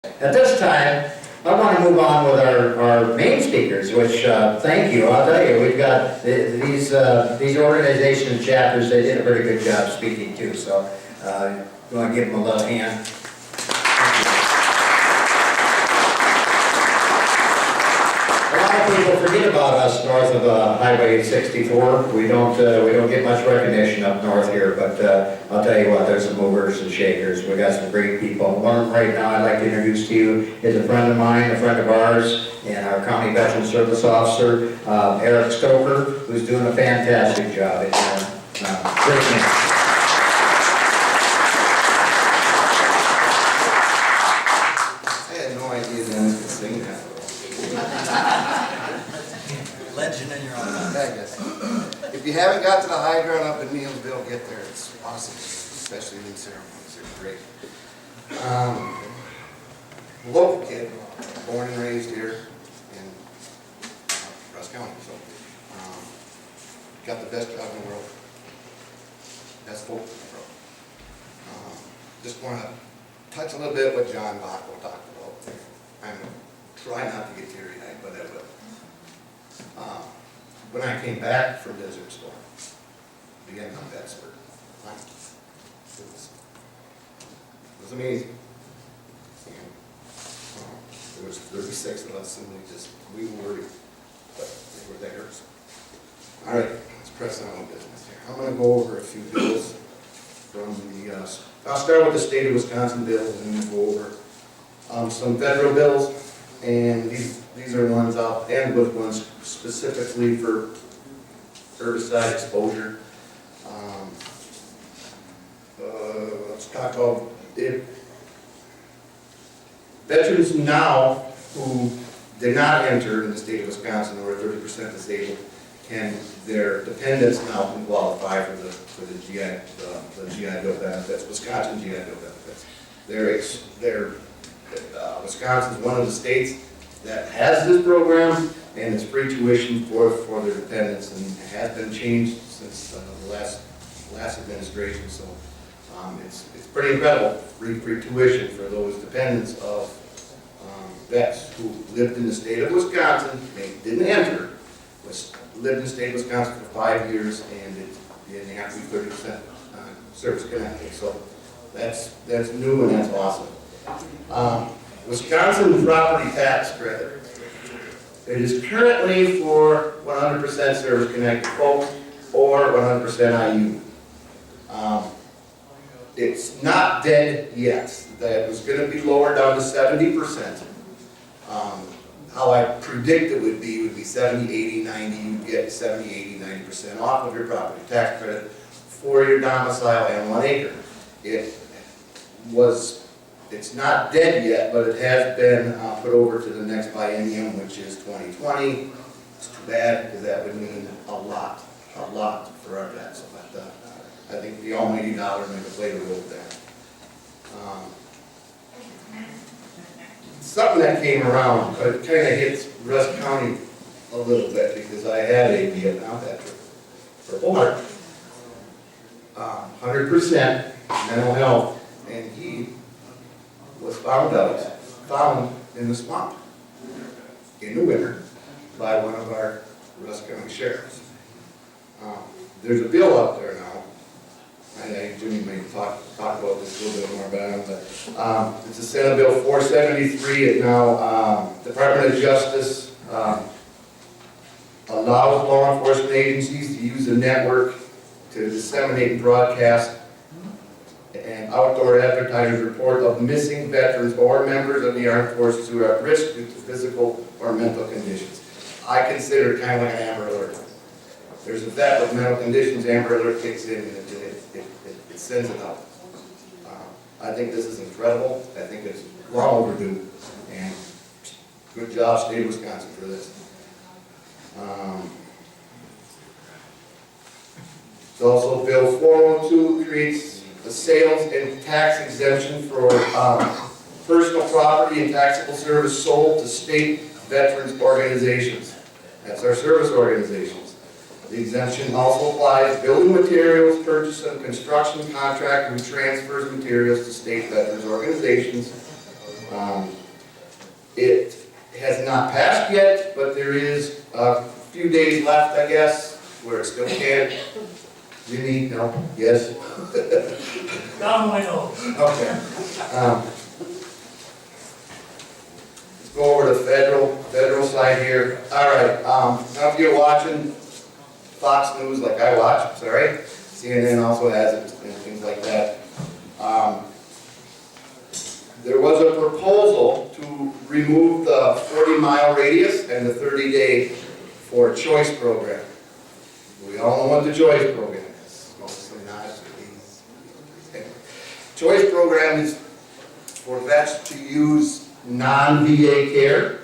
At this time, I want to move on with our main speakers, which, thank you, I'll tell you, we've got these organizations, chapters, they did a very good job speaking too, so we want to give them a little hand. A lot of people forget about us north of Highway 64. We don't get much recognition up north here, but I'll tell you what, there's some movers and shakers. We got some great people. One right now I'd like to introduce to you is a friend of mine, a friend of ours, and our County Veteran Service Officer, Eric Stoker, who's doing a fantastic job. Great man. Legend in your own. I guess. If you haven't got to the hydrant up in Neilsville, get there. It's awesome, especially in these ceremonies. They're great. Local kid, born and raised here in Rusk County. So, got the best job in the world. Best folk in the world. Just want to touch a little bit what John Bacco talked about. I'm going to try not to get teary-eyed, but I will. When I came back from Desert Storm, beginning of that spurt, it was amazing. And, there was 36 of us, and we were worried, but they were there. So. All right, let's press on with business here. I'm going to go over a few bills from the. I'll start with the state of Wisconsin bills, and then we'll go over some federal bills, and these are ones I'll end with ones specifically for herbicide exposure. Let's talk about it. Veterans now who did not enter in the state of Wisconsin or are 30% disabled, their dependents now can qualify for the GI Bill benefits, Wisconsin GI Bill benefits. Wisconsin is one of the states that has this program, and it's free tuition for their dependents, and it has been changed since the last administration. So it's pretty incredible, free tuition for those dependents of vets who lived in the state of Wisconsin. They didn't enter, but lived in the state of Wisconsin for 5 years, and they have to be 30% service connected. So that's new and that's awesome. Wisconsin property tax credit. It is currently for 100% service connected folks or 100% IU. It's not dead yet. That was going to be lowered down to 70%. How I predict it would be 70, 80, 90. You'd get 70, 80, 90% off of your property tax credit for your domicile and 1 acre. It's not dead yet, but it has been put over to the next biennium, which is 2020. It's too bad, because that would mean a lot for our vets. But I think the almighty dollar may have played a role there. Something that came around, but it kind of hits Rusk County a little bit, because I had a Vietnam veteran for over 100% mental health, and he was found in the swamp in the winter by one of our Rusk County sheriffs. There's a bill up there now. Jimmy may talk about this a little bit more about it, but it's a Senate Bill 473. It now Department of Justice allows law enforcement agencies to use the network to disseminate and broadcast and outdoor advertisers report of missing veterans or members of the armed forces who are at risk due to physical or mental conditions. I consider it kind of like an Amber Alert. There's a vet with mental conditions, Amber Alert kicks in, and it sends it out. I think this is incredible. I think it's long overdue, and good job, state of Wisconsin, for this. It's also Bill 402 creates the sales and tax exemption for personal property and taxable service sold to state veterans organizations. That's our service organizations. The exemption also applies to building materials purchased on construction contractor who transfers materials to state veterans organizations It has not passed yet, but there is a few days left, I guess, where it still can. Jimmy, no, yes? Down my nose. Okay. Let's go over to federal side here. All right, now if you're watching Fox News like I watch, sorry, CNN also has it and things like that. There was a proposal to remove the 40-mile radius and the 30-day for choice program. We all know what the choice program is. Mostly not. Choice program is for vets to use non-VA care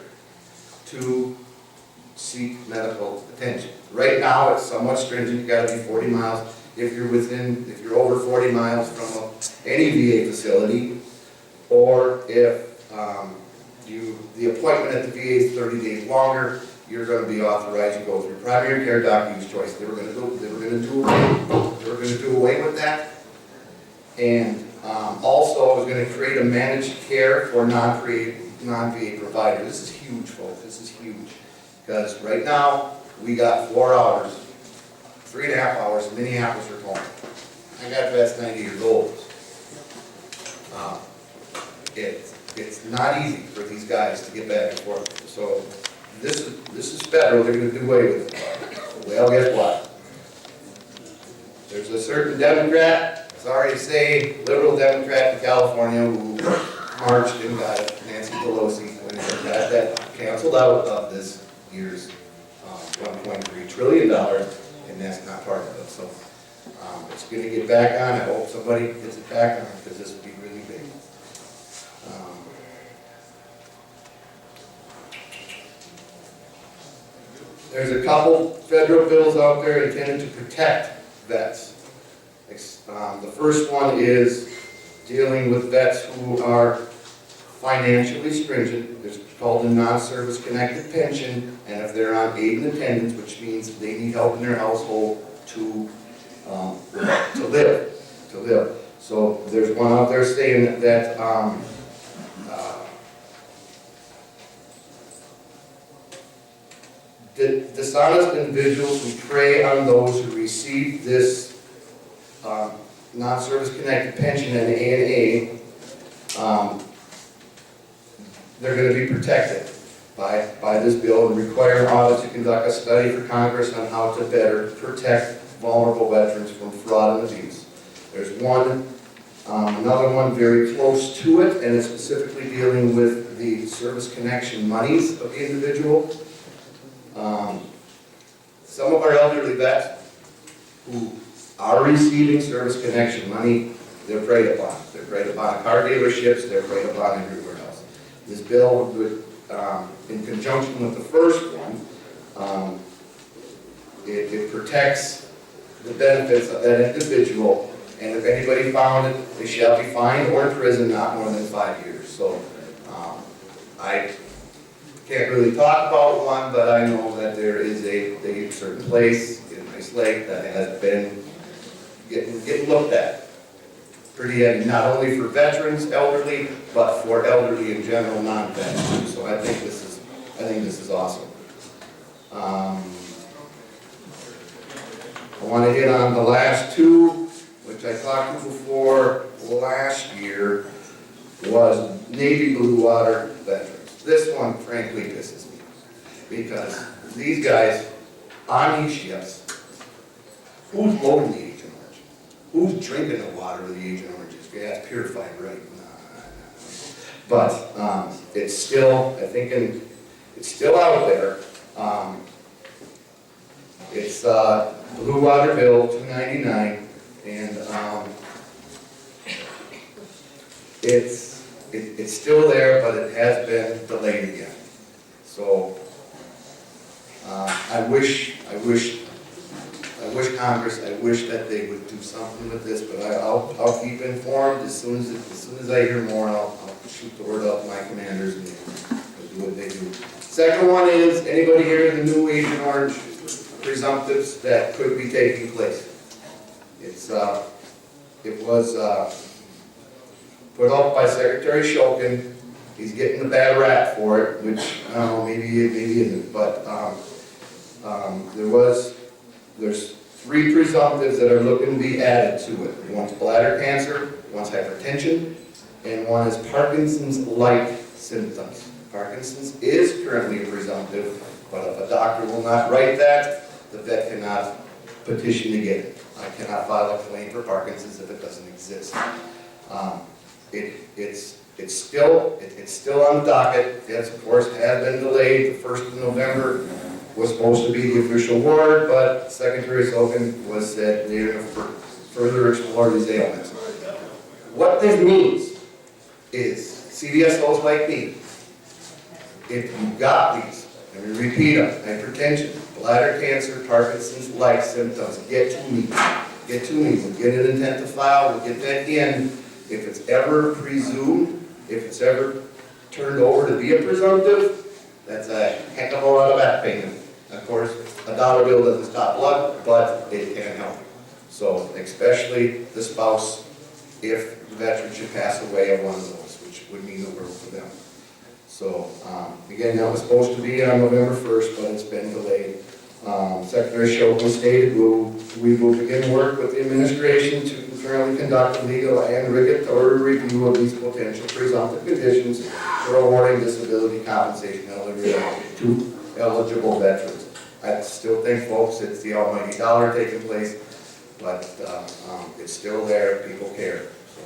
to seek medical attention. Right now, it's somewhat stringent. You got to be 40 miles. If you're over 40 miles from any VA facility, or if the appointment at the VA is 30 days longer, you're going to be authorized to go through primary care doctor use choice. They were going to do away with that, and also it was going to create a managed care for non-VA provider. This is huge, folks. This is huge, because right now we got 4 hours, 3.5 hours in Minneapolis or home. I got vets 90 years old. It's not easy for these guys to get back and forth. So this is federal. They're going to do away with it. Well, guess what? There's a certain Democrat, sorry to say, liberal Democrat in California who marched and got it, Nancy Pelosi, when they got that canceled out of this year's $1.3 trillion, and that's not part of it. So it's going to get back on. I hope somebody gets it back on, because this would be really big. There's a couple federal bills out there intended to protect vets. The first one is dealing with vets who are financially stringent. It's called a non-service connected pension, and if they're on aid and attendance, which means they need help in their household to live. So there's one out there saying that dishonest individuals who prey on those who receive this non-service connected pension and ANA, they're going to be protected by this bill, and require an audit to conduct a study for Congress on how to better protect vulnerable veterans from fraud and abuse. There's another one very close to it, and it's specifically dealing with the service connection monies of the individual. Some of our elderly vets who are receiving service connection money, they're preyed upon. They're preyed upon at car dealerships, they're preyed upon everywhere else. This bill would, in conjunction with the first one, it protects the benefits of that individual, and if anybody found it, they shall be fined or in prison not more than 5 years. So I can't really talk about one, but I know that there is a certain place in Ice Lake that has been getting looked at pretty heavy, not only for veterans, elderly, but for elderly in general, non-veterans. So I think this is awesome. I want to hit on the last two, which I talked to before last year, was Navy Blue Water veterans. This one, frankly, pisses me, because these guys on these ships, who's loading the Agent Orange? Who's drinking the water of the Agent Oranges? Yeah, it's purified, right? Nah. But it's still, I think, it's still out there. It's Blue Water Bill 299, and it's still there, but it has been delayed again. So I wish Congress, I wish that they would do something with this, but I'll keep informed as soon as I hear more. I'll shoot the word out to my commanders, and they'll do what they do. Second one is, anybody hear the new Agent Orange presumptives that could be taking place? It was put up by Secretary Shulkin He's getting the bad rap for it, which, I don't know, maybe isn't, but, there's 3 presumptives that are looking to be added to it. One's bladder cancer, one's hypertension, and one is Parkinson's-like symptoms. Parkinson's is currently a presumptive, but if a doctor will not write that, the vet cannot petition to get it. I cannot file a claim for Parkinson's if it doesn't exist. It's still on the docket. Yes, of course, it has been delayed. The 1st of November was supposed to be the official word, but Secretary Stoker was said they're going to further explore these ailments. What this means is CVSOs like me, if you got these, let me repeat them: hypertension, bladder cancer, Parkinson's-like symptoms, get to me. Get to me. We'll get an intent to file. We'll get that in. If it's ever presumed, if it's ever turned over to be a presumptive, that's a heck of a lot of back payment. Of course, a dollar bill doesn't stop blood, but it can help. So, especially the spouse, if the veteran should pass away of one of those, which would mean the world to them. So, again, that was supposed to be on November 1st, but it's been delayed. Secretary Stoker stated we will begin work with the administration to concurrently conduct a legal and regulatory review of these potential presumptive conditions for awarding disability compensation to eligible veterans. I still think, folks, it's the almighty dollar taking place, but it's still there. People care. So,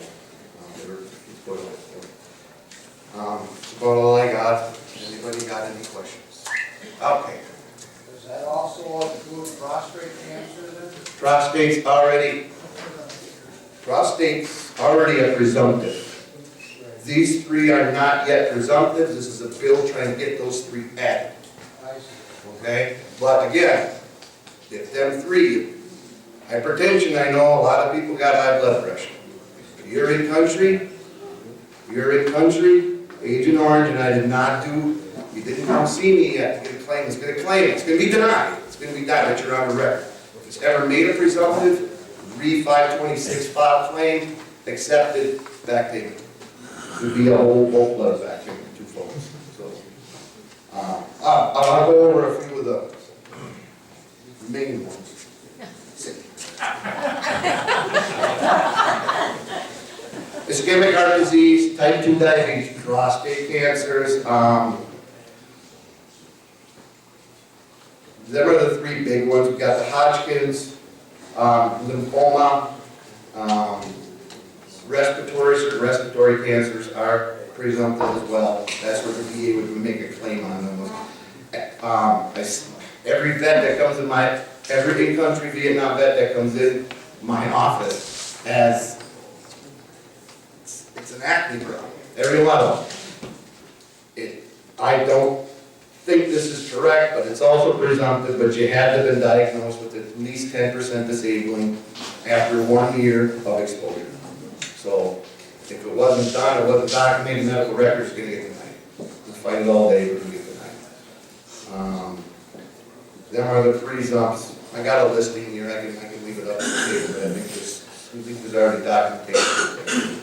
that's about all I got. Anybody got any questions? Okay. Does that also include prostate cancer then? Prostate's already a presumptive. These 3 are not yet presumptives. This is a bill trying to get those 3 added. I see. Okay? But again, if them 3, hypertension, I know a lot of people got high blood pressure. If you're in country, Agent Orange, and I did not do, you didn't come see me yet to get a claim. It's going to claim it. It's going to be denied. It's going to be denied, but you're on the record. If it's ever made a presumptive, re-526 file claim, accepted, back payment. It would be a whole bulk blood back payment to folks. So, I'll go over a few of the main ones. Ischemic heart disease, type 2 diabetes, prostate cancers. There are the 3 big ones. We've got the Hodgkin's, lymphoma, certain respiratory cancers are presumptive as well. That's where the VA would make a claim on those. Every vet that comes in every in-country Vietnam vet that comes in my office has, it's an acne problem. Every one of them. I don't think this is correct, but it's also presumptive, but you had to have been diagnosed with at least 10% disabling after 1 year of exposure. So if it wasn't done, it wasn't documented, medical records are going to get denied. We'll fight it all day, we're going to get denied. Then are the presumpts. I got a listing here, I can leave it up on the table, but I think there's already documentation.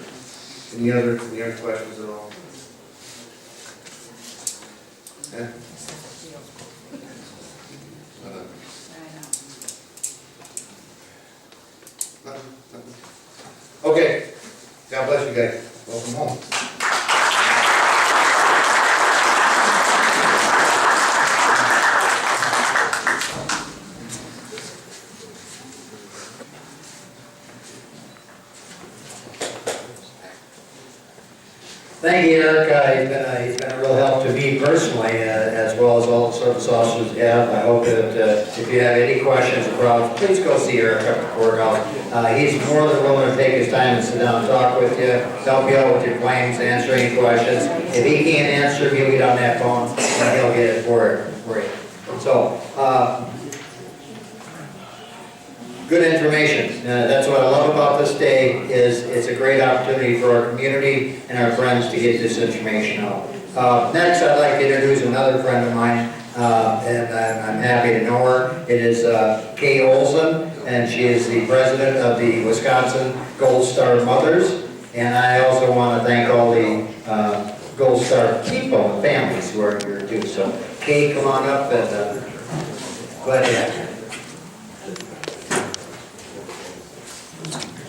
Any other questions at all? Yeah? Okay. God bless you guys. Welcome home. Thank you, Eric. He's been a real help to me personally, as well as all the service officers have. I hope that if you have any questions or problems, please go see Eric up at the courthouse. He's more than willing to take his time and sit down and talk with you, help you out with your claims, answer any questions. If he can't answer, he'll get on that phone and he'll get it for you. So, good information. That's what I love about this day, is it's a great opportunity for our community and our friends to get this information out. Next, I'd like to introduce another friend of mine, and I'm happy to know her. It is Kaye Olson, and she is the president of the Wisconsin Gold Star Mothers. And I also want to thank all the Gold Star Keepo families who are here too. So Kaye, come on up and go ahead.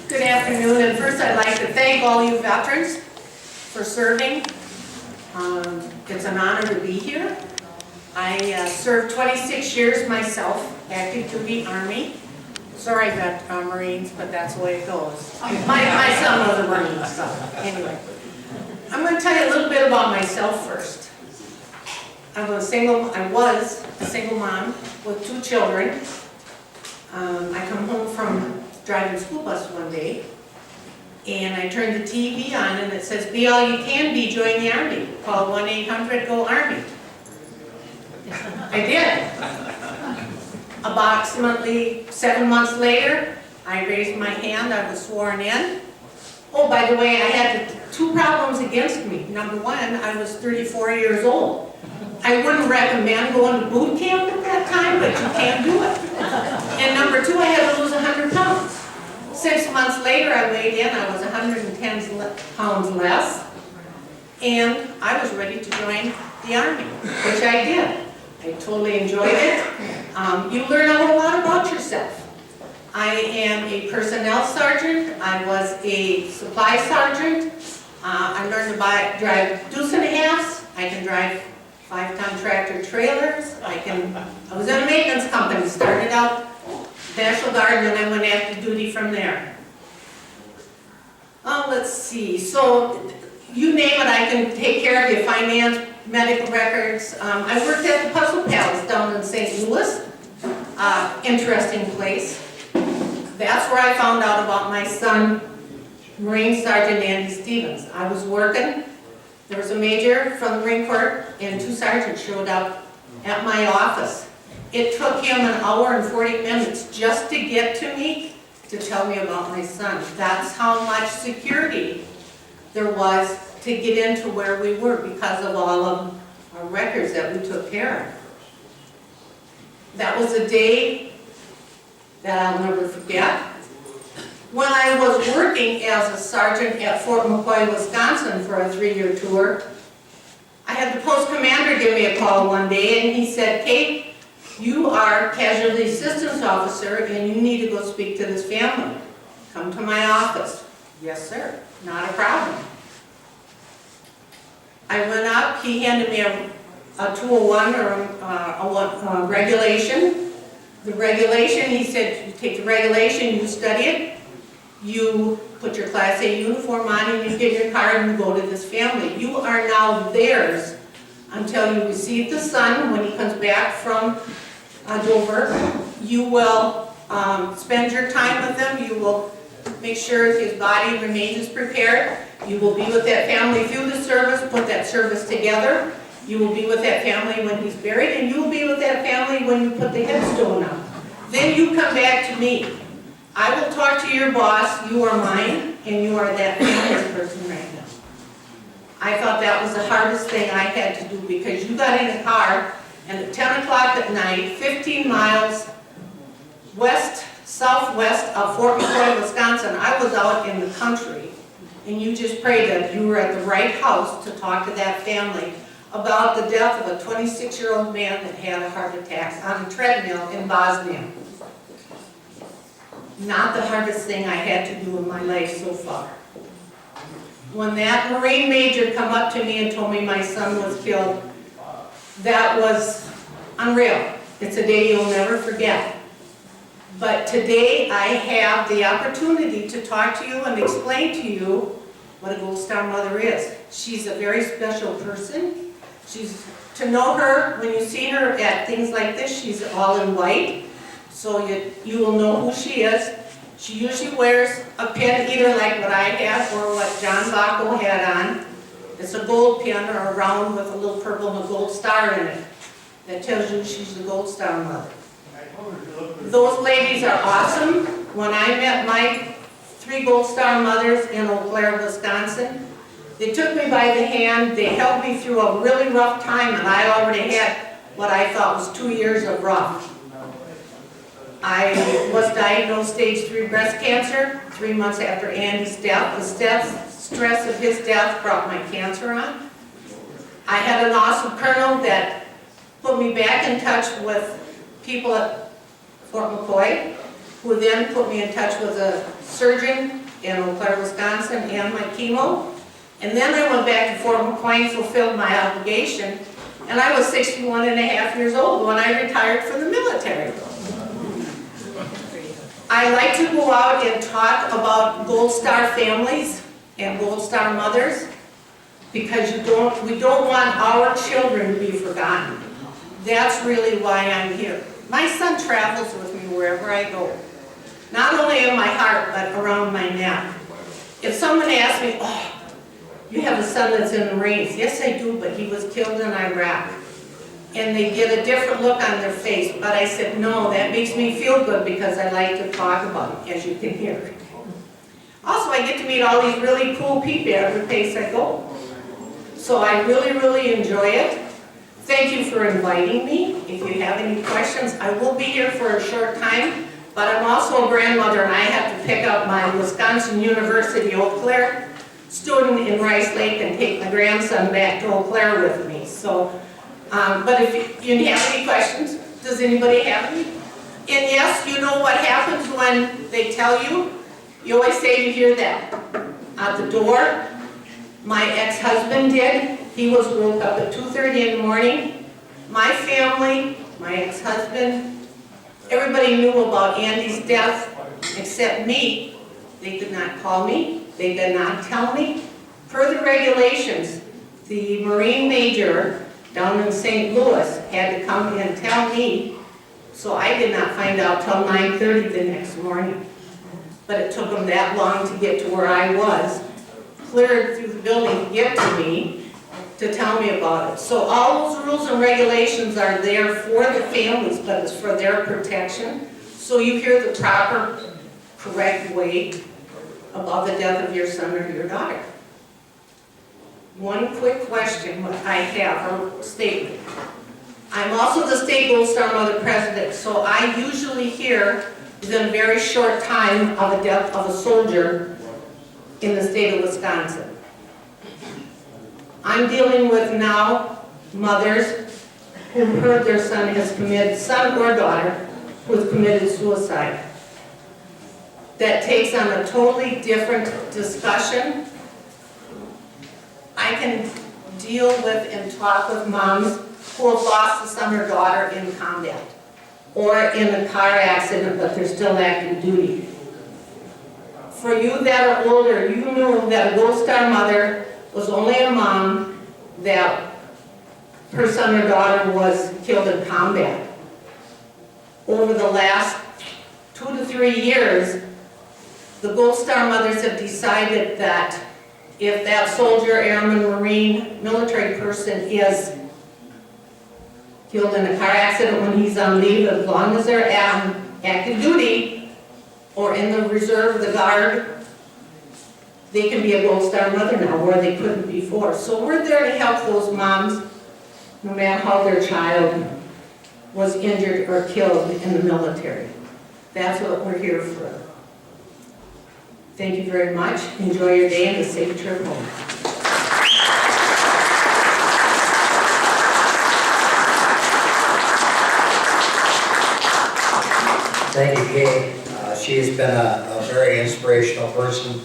Good afternoon, and first I'd like to thank all you veterans for serving. It's an honor to be here. I served 26 years myself, active duty Army. Sorry, Marines, but that's the way it goes. My son was a Marine, so anyway. I'm going to tell you a little bit about myself first. I was a single mom with 2 children. I come home from driving the school bus one day, and I turned the TV on, and it says, "Be all you can be, join the Army. Call 1-800-GO-ARMY." I did. Approximately 7 months later, I raised my hand, I was sworn in. Oh, by the way, I had 2 problems against me. Number 1, I was 34 years old. I wouldn't recommend going to boot camp at that time, but you can do it. And number 2, I had to lose 100 pounds. 6 months later, I weighed in, I was 110 pounds less, and I was ready to join the Army, which I did. I totally enjoyed it. You learn a whole lot about yourself. I am a personnel sergeant. I was a supply sergeant. I learned to drive deuce and a halves. I can drive 5-ton tractor trailers. I was in a maintenance company. Started out National Guard, and then I went active duty from there. Let's see. So you name it, I can take care of you. Finance, medical records. I worked at the Puzzle Palace down in St. Louis. Interesting place. That's where I found out about my son, Marine Sergeant Andy Stevens. I was working. There was a major from the Marine Corps, and 2 sergeants showed up at my office. It took him an hour and 40 minutes just to get to me to tell me about my son. That's how much security there was to get into where we were because of all of our records that we took care of. That was a day that I'll never forget. When I was working as a sergeant at Fort McCoy, Wisconsin for a 3-year tour, I had the post commander give me a call one day, and he said, "Kate, you are casualty assistance officer and you need to go speak to this family. Come to my office." Yes, sir, not a problem. I went up, he handed me a 201 or a regulation. The regulation, he said, you take the regulation, you study it, you put your Class A uniform on, and you get your car and you go to this family. You are now theirs until you receive the son when he comes back from Dover. You will spend your time with him. You will make sure his body remains prepared. You will be with that family through the service, put that service together. You will be with that family when he's buried, and you will be with that family when you put the headstone up. Then you come back to me. I will talk to your boss. You are mine, and you are that family's person right now. I thought that was the hardest thing I had to do, because you got in a car, and at 10 o'clock at night, 15 miles southwest of Fort McCoy, Wisconsin, I was out in the country, and you just prayed that you were at the right house to talk to that family about the death of a 26-year-old man that had a heart attack on a treadmill in Bosnia. Not the hardest thing I had to do in my life so far. When that Marine major come up to me and told me my son was killed, that was unreal. It's a day you'll never forget. But today I have the opportunity to talk to you and explain to you what a Gold Star mother is. She's a very special person. To know her, when you see her at things like this, she's all in white, so you will know who she is. She usually wears a pin either like what I have or what John Bacco had on. It's a gold pin or a round with a little purple and a gold star in it. That tells you she's the Gold Star mother. Those ladies are awesome. When I met my 3 Gold Star mothers in Eau Claire, Wisconsin, they took me by the hand, they held me through a really rough time, and I already had what I thought was 2 years of rough. I was diagnosed stage 3 breast cancer 3 months after Andy's death. The stress of his death brought my cancer on. I had an awesome colonel that put me back in touch with people at Fort McCoy, who then put me in touch with a surgeon in Eau Claire, Wisconsin, and my chemo. And then I went back to Fort McCoy and fulfilled my obligation. And I was 61 and a half years old when I retired from the military. I like to go out and talk about Gold Star families and Gold Star mothers, because we don't want our children to be forgotten. That's really why I'm here. My son travels with me wherever I go. Not only in my heart, but around my neck. If someone asks me, oh, you have a son that's in the Marines. Yes, I do, but he was killed in Iraq. And they get a different look on their face. But I said, no, that makes me feel good because I like to talk about it, as you can hear. Also, I get to meet all these really cool people every place I go. So I really, really enjoy it. Thank you for inviting me. If you have any questions, I will be here for a short time. But I'm also a grandmother, and I have to pick up my Wisconsin University Eau Claire student in Rice Lake and take my grandson back to Eau Claire with me. So, but if you have any questions, does anybody have any? And yes, you know what happens when they tell you? You always say you hear that at the door. My ex-husband did. He was woke up at 2:30 in the morning. My family, my ex-husband, everybody knew about Andy's death except me. They did not call me. They did not tell me. Per the regulations, the Marine Major down in St. Louis had to come and tell me, so I did not find out till 9:30 the next morning. But it took them that long to get to where I was, cleared through the building to get to me, to tell me about it. So all those rules and regulations are there for the families, but it's for their protection. So you hear the proper, correct way about the death of your son or your daughter. One quick question I have, or statement. I'm also the state Gold Star Mother President, so I usually hear within a very short time of a death of a soldier in the state of Wisconsin. I'm dealing with now mothers who heard their son has committed, son or daughter, who has committed suicide. That takes on a totally different discussion. I can deal with and talk with moms who have lost a son or daughter in combat or in a car accident, but they're still active duty. For you that are older, you knew that a Gold Star mother was only a mom that her son or daughter was killed in combat. Over the last 2 to 3 years, the Gold Star mothers have decided that if that soldier, airman, Marine, military person is killed in a car accident when he's on leave, as long as they're on active duty or in the reserve, the guard, they can be a Gold Star mother now where they couldn't before. So we're there to help those moms, no matter how their child was injured or killed in the military. That's what we're here for. Thank you very much. Enjoy your day and a safe trip home. Thank you, Kaye. She's been a very inspirational person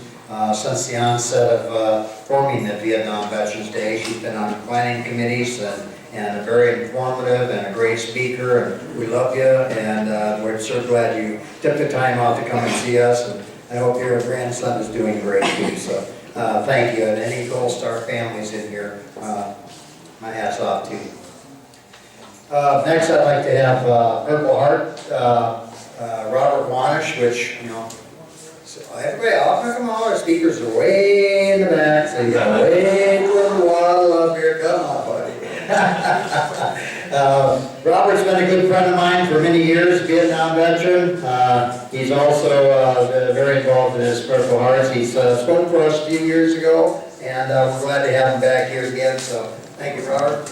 since the onset of forming the Vietnam Veterans Day. She's been on planning committees and a very informative and a great speaker. And we love you, and we're so glad you took the time out to come and see us. And I hope your grandson is doing great too. So thank you, and any Gold Star families in here, my hat's off to you. Next, I'd like to have Purple Heart. Robert Wanish, which, you know, so everybody, come on, our speakers are way in the back, so you got way toward the wall up here, come on, buddy. Robert's been a good friend of mine for many years, Vietnam veteran. He's also very involved in his Purple Hearts. He's spoke for us a few years ago, and we're glad to have him back here again, so thank you, Robert.